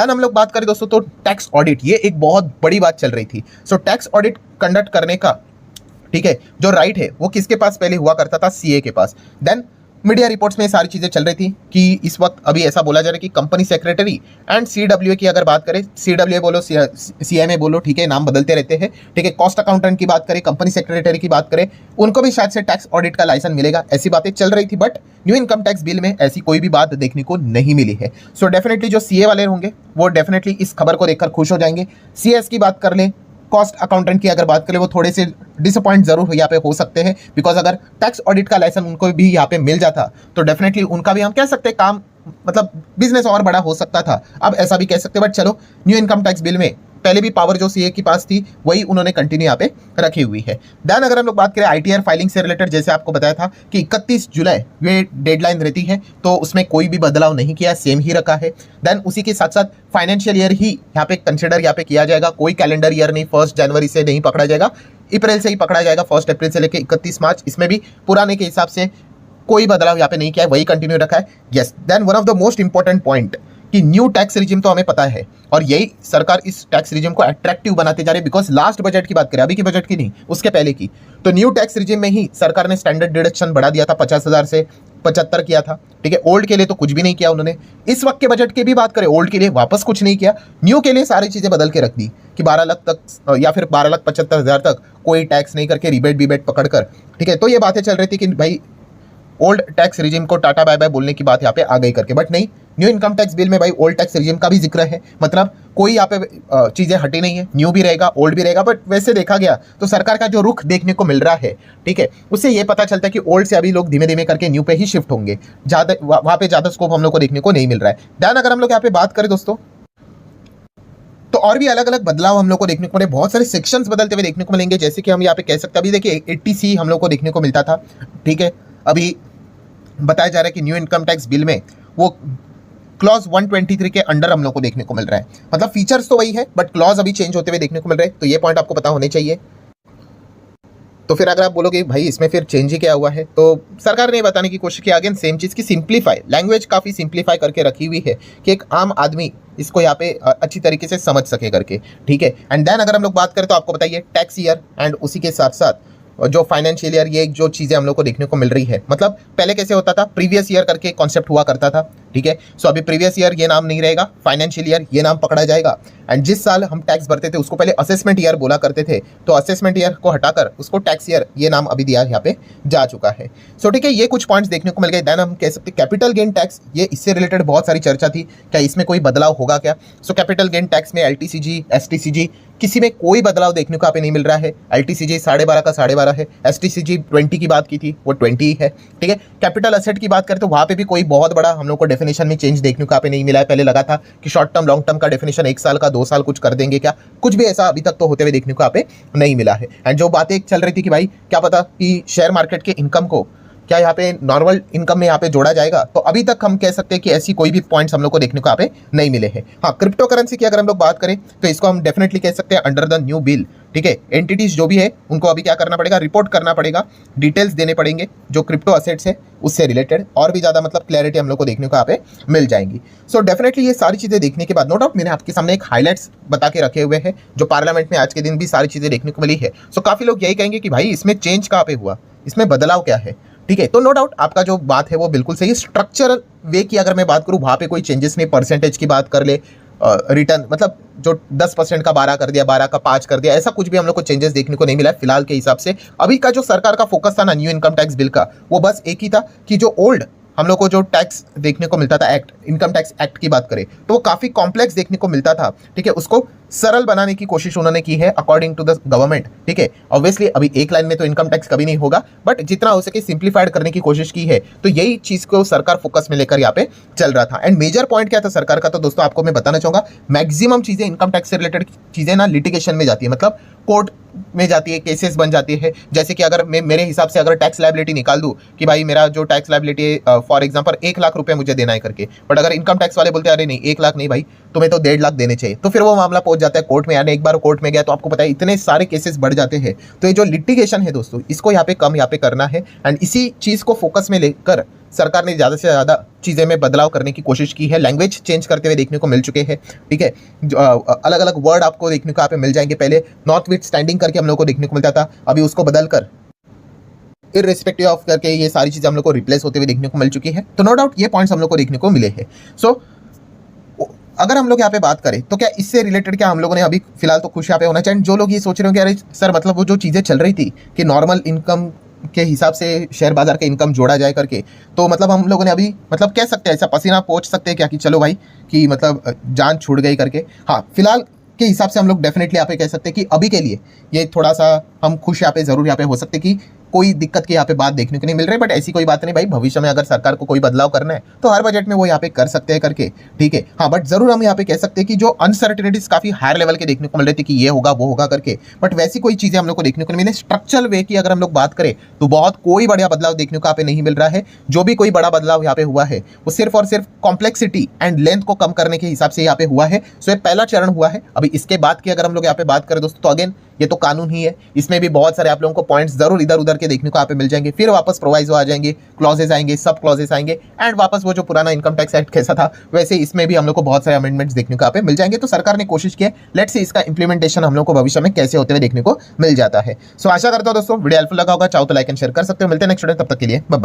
Then हम लोग बात करें दोस्तों तो टैक्स ऑडिट, ये एक बहुत बड़ी बात चल रही थी। सो टैक्स ऑडिट कंडक्ट करने का, ठीक है, जो राइट है वो किसके पास पहले हुआ करता था? सीए के पास। देन मीडिया रिपोर्ट्स में सारी चीज़ें चल रही थी कि इस वक्त अभी ऐसा बोला जा रहा है कि कंपनी सेक्रेटरी एंड सीडब्ल्यूए की अगर बात करें, सीडब्ल्यूए बोलो सीएमए बोलो, ठीक है, नाम बदलते रहते हैं, ठीक है, कॉस्ट अकाउंटेंट की बात करें, कंपनी सेक्रेटरी की बात करें, उनको भी शायद से टैक्स ऑडिट का लाइसेंस मिलेगा, ऐसी बातें चल रही थी। But new income tax bill में ऐसी कोई भी बात देखने को नहीं मिली है। सो डेफिनेटली जो सीए वाले होंगे वो डेफिनेटली इस खबर को देखकर खुश हो जाएंगे। सीएस की बात कर लें, कॉस्ट अकाउंटेंट की अगर बात करें, वो थोड़े से डिसअपॉइंट जरूर यहाँ पे हो सकते हैं, बिकॉज अगर टैक्स ऑडिट का लाइसेंस उनको भी यहाँ पे मिल जाता तो डेफिनेटली उनका भी हम कह सकते हैं काम, मतलब बिजनेस और बड़ा हो सकता था। अब ऐसा भी कह सकते हैं, बट चलो न्यू इनकम टैक्स बिल में पहले भी पावर जो सीए के पास थी वही उन्होंने कंटिन्यू यहाँ पे रखी हुई है। देन अगर हम लोग बात करें आईटीआर फाइलिंग से रिलेटेड, जैसे आपको बताया था कि 31 जुलाई ये डेडलाइन रहती है, तो उसमें कोई भी बदलाव नहीं किया, सेम ही रखा है। देन उसी के साथ साथ फाइनेंशियल ईयर ही यहाँ पे कंसिडर यहाँ पे किया जाएगा, कोई कैलेंडर ईयर नहीं, 1 जनवरी से नहीं पकड़ा जाएगा, अप्रैल से ही पकड़ा जाएगा, 1 अप्रैल से लेकर 31 मार्च। इसमें भी पुराने के हिसाब से कोई बदलाव यहाँ पे नहीं किया है, वही कंटिन्यू रखा है। Yes, then one of the most important point कि न्यू टैक्स रिजिम तो हमें पता है, और यही सरकार इस टैक्स रिजिम को अट्रैक्टिव बनाते जा रही है। बिकॉज लास्ट बजट की बात करें, अभी की बजट की नहीं, उसके पहले की, तो न्यू टैक्स रिजिम में ही सरकार ने स्टैंडर्ड डिडक्शन बढ़ा दिया था, 50,000 से 75 किया था, ठीक है। ओल्ड के लिए तो कुछ भी नहीं किया उन्होंने। इस वक्त के बजट की भी बात करें, ओल्ड के लिए वापस कुछ नहीं किया, न्यू के लिए सारी चीजें बदल के रख दी कि 12 लाख तक या फिर 12,75,000 तक कोई टैक्स नहीं करके रिबेट पकड़कर, ठीक है। तो ये बातें चल रही थी कि भाई ओल्ड टैक्स रिजिम को टाटा बाय बाय बोलने की बात यहाँ पे आ गई करके, बट नहीं, न्यू इनकम टैक्स बिल में भाई ओल्ड टैक्स रिजिम का भी जिक्र है, मतलब कोई यहाँ पे चीजें हटी नहीं है, न्यू भी रहेगा, ओल्ड भी रहेगा। बट वैसे देखा गया तो सरकार का जो रुख देखने को मिल रहा है, ठीक है, उससे ये पता चलता है कि ओल्ड से अभी लोग धीमे धीमे करके न्यू पे ही शिफ्ट होंगे, ज्यादा वहाँ पे ज्यादा स्कोप हम लोग को देखने को नहीं मिल रहा है। ध्यान अगर हम लोग यहाँ पे बात करें दोस्तों, तो और भी अलग अलग बदलाव हम लोग को देखने को मिले, बहुत सारे सेक्शंस बदलते हुए देखने को मिलेंगे। जैसे कि हम यहाँ पे कह सकते हैं, अभी देखिए 80C हम लोग को देखने को मिलता था, ठीक है, अभी बताया जा रहा है कि न्यू इनकम टैक्स बिल में वो क्लॉज 123 के अंडर हम लोग को देखने को मिल रहा है। मतलब फीचर्स तो वही है, बट क्लॉज अभी चेंज होते हुए देखने को मिल रहे हैं, तो ये पॉइंट आपको पता होने चाहिए। तो फिर अगर आप बोलोगे भाई इसमें फिर चेंज ही क्या हुआ है, तो सरकार ने बताने की कोशिश की अगेन सेम चीज़ की सिंप्लीफाई, लैंग्वेज काफ़ी सिंप्लीफाई करके रखी हुई है कि एक आम आदमी इसको यहाँ पे अच्छी तरीके से समझ सके करके, ठीक है। एंड देन अगर हम लोग बात करें तो आपको बताइए टैक्स ईयर एंड उसी के साथ साथ जो फाइनेंशियल ईयर, ये जो चीज़ें हम लोग को देखने को मिल रही है, मतलब पहले कैसे होता था, प्रीवियस ईयर करके कॉन्सेप्ट हुआ करता था, ठीक है। सो अभी प्रीवियस ईयर ये नाम नहीं रहेगा, फाइनेंशियल ईयर ये नाम पकड़ा जाएगा। एंड जिस साल हम टैक्स भरते थे उसको पहले असेसमेंट ईयर बोला करते थे, तो असेसमेंट ईयर को हटाकर उसको टैक्स ईयर ये नाम अभी दिया यहाँ पे जा चुका है। सो ठीक है, ये कुछ पॉइंट्स देखने को मिल गए। देन हम कह सकते कैपिटल गेन टैक्स, ये इससे रिलेटेड बहुत सारी चर्चा थी, क्या इसमें कोई बदलाव होगा क्या। सो कैपिटल गेन टैक्स में LTCG STCG किसी में कोई बदलाव देखने को यहाँ पे नहीं मिल रहा है। LTCG 12.5 का 12.5 है, STCG 20 की बात की थी वो 20 ही है, ठीक है। कैपिटल असेट की बात करें तो वहाँ पे भी कोई बहुत बड़ा हम लोग को डेफिनेशन में चेंज देखने को यहाँ पे नहीं मिला है। पहले लगा था कि शॉर्ट टर्म लॉन्ग टर्म का डेफिनेशन 1 साल का 2 साल कुछ कर देंगे क्या, कुछ भी ऐसा अभी तक तो होते हुए देखने को यहाँ पे नहीं मिला है। एंड जो बातें चल रही थी कि भाई क्या पता कि शेयर मार्केट के इनकम को क्या यहाँ पे नॉर्मल इनकम में यहाँ पे जोड़ा जाएगा, तो अभी तक हम कह सकते हैं कि ऐसी कोई भी पॉइंट्स हम लोग को देखने को यहाँ पे नहीं मिले हैं। हाँ, क्रिप्टो करेंसी की अगर हम लोग बात करें तो इसको हम डेफिनेटली कह सकते हैं अंडर द न्यू बिल, ठीक है। एंटिटीज जो भी है उनको अभी क्या करना पड़ेगा, रिपोर्ट करना पड़ेगा, डिटेल्स देने पड़ेंगे जो क्रिप्टो असेट्स है उससे रिलेटेड, और भी ज़्यादा मतलब क्लैरिटी हम लोग को देखने को यहाँ पे मिल जाएंगी। सो डेफिनेटली ये सारी चीज़ें देखने के बाद नो डाउट मैंने आपके सामने एक हाईलाइट्स बता के रखे हुए हैं जो पार्लियामेंट में आज के दिन भी सारी चीज़ें देखने को मिली है। सो काफ़ी लोग यही कहेंगे कि भाई इसमें चेंज कहाँ पे हुआ, इसमें बदलाव क्या है, ठीक है। तो नो डाउट आपका जो बात है वो बिल्कुल सही। स्ट्रक्चरल वे की अगर मैं बात करूँ वहाँ पे कोई चेंजेस नहीं। परसेंटेज की बात कर ले, रिटर्न मतलब जो 10% का 12 कर दिया, 12 का 5 कर दिया, ऐसा कुछ भी हम लोग को चेंजेस देखने को नहीं मिला है फिलहाल के हिसाब से। अभी का जो सरकार का फोकस था ना न्यू इनकम टैक्स बिल का, वो बस एक ही था कि जो ओल्ड हम लोग को जो टैक्स देखने को मिलता था, एक्ट इनकम टैक्स एक्ट की बात करें तो वो काफ़ी कॉम्प्लेक्स देखने को मिलता था, ठीक है। उसको सरल बनाने की कोशिश उन्होंने की है अकॉर्डिंग टू द गवर्नमेंट, ठीक है। ऑब्वियसली अभी एक लाइन में तो इनकम टैक्स कभी नहीं होगा, बट जितना हो सके सिंप्लीफाइड करने की कोशिश की है, तो यही चीज़ को सरकार फोकस में लेकर यहाँ पे चल रहा था। एंड मेजर पॉइंट क्या था सरकार का, तो दोस्तों आपको मैं बताना चाहूँगा, मैक्सिमम चीज़ें इनकम टैक्स से रिलेटेड चीज़ें ना लिटिगेशन में जाती है, मतलब कोर्ट में जाती है, केसेस बन जाती है। जैसे कि अगर मैं मेरे हिसाब से अगर टैक्स लायबिलिटी निकाल दूं कि भाई मेरा जो टैक्स लायबिलिटी है फॉर एग्जांपल 1 लाख रुपए मुझे देना है करके, बट अगर इनकम टैक्स वाले बोलते हैं अरे नहीं 1 लाख नहीं भाई तुम्हें तो 1.5 लाख देने चाहिए, तो फिर वो मामला पहुंच जाता है कोर्ट में। यानी एक बार कोर्ट में गया तो आपको पता है इतने सारे केसेस बढ़ जाते हैं। तो ये जो लिटिगेशन है दोस्तों, इसको यहाँ पे कम यहाँ पे करना है। एंड इसी चीज़ को फोकस में लेकर सरकार ने ज़्यादा से ज़्यादा चीज़ें में बदलाव करने की कोशिश की है, लैंग्वेज चेंज करते हुए देखने को मिल चुके हैं, ठीक है। अलग अलग वर्ड आपको देखने को यहाँ पे मिल जाएंगे। पहले नॉर्थ विथ स्टैंडिंग करके हम लोग को देखने को मिलता था, अभी उसको बदल कर इररिस्पेक्टिव ऑफ करके ये सारी चीज़ें हम लोग को रिप्लेस होते हुए देखने को मिल चुकी है। तो नो डाउट ये पॉइंट्स हम लोग को देखने को मिले हैं। सो अगर हम लोग यहाँ पे बात करें तो क्या इससे रिलेटेड क्या हम लोगों ने अभी फिलहाल तो खुश यहाँ पे होना चाहिए। जो लोग ये सोच रहे हो कि अरे सर मतलब वो जो चीज़ें चल रही थी कि नॉर्मल इनकम के हिसाब से शेयर बाजार का इनकम जोड़ा जाए करके, तो मतलब हम लोगों ने अभी मतलब कह सकते हैं ऐसा पसीना पोंछ सकते हैं क्या कि चलो भाई कि मतलब जान छूट गई करके। हाँ, फिलहाल के हिसाब से हम लोग डेफिनेटली यहाँ पे कह सकते हैं कि अभी के लिए ये थोड़ा सा हम खुश यहाँ पे ज़रूर यहाँ पे हो सकते कि कोई दिक्कत की यहाँ पे बात देखने को नहीं मिल रही। बट ऐसी कोई बात नहीं भाई, भविष्य में अगर सरकार को कोई बदलाव करना है तो हर बजट में वो यहाँ पे कर सकते हैं करके, ठीक है। हाँ, बट जरूर हम यहाँ पे कह सकते हैं कि जो अनसर्टेनिटीज काफी हायर लेवल के देखने को मिल रही थी कि ये होगा वो होगा करके, बट वैसी कोई चीजें हम लोग को देखने को नहीं मिले। स्ट्रक्चरल वे की अगर हम लोग बात करें तो बहुत कोई बड़ा बदलाव देखने को यहाँ पे नहीं मिल रहा है। जो भी कोई बड़ा बदलाव यहाँ पे हुआ है वो सिर्फ और सिर्फ कॉम्प्लेक्सिटी एंड लेंथ को कम करने के हिसाब से यहाँ पे हुआ है। सो ये पहला चरण हुआ है। अभी इसके बाद की अगर हम लोग यहाँ पे बात करें दोस्तों, तो अगेन ये तो कानून ही है, इसमें भी बहुत सारे आप लोगों को पॉइंट्स जरूर इधर उधर के देखने को यहाँ पे मिल जाएंगे। फिर वापस प्रोवाइजो आ जाएंगे, क्लॉजेस आएंगे, सब क्लॉजेस आएंगे, एंड वापस वो जो पुराना इनकम टैक्स एक्ट कैसा था वैसे इसमें भी हम लोग को बहुत सारे अमेंडमेंट्स देखने को यहाँ पे मिल जाएंगे। तो सरकार ने कोशिश की है, लेट्स सी इसका इंप्लीमेंटेशन हम लोग को भविष्य में कैसे होते हुए देखने को मिल जाता है। सो आशा करता हूँ दोस्तों वीडियो हेल्पफुल लगा होगा। चाहो तो लाइक एंड शेयर कर सकते हो। मिलते हैं नेक्स्ट वीडियो, तब तक के लिए बाय बाय।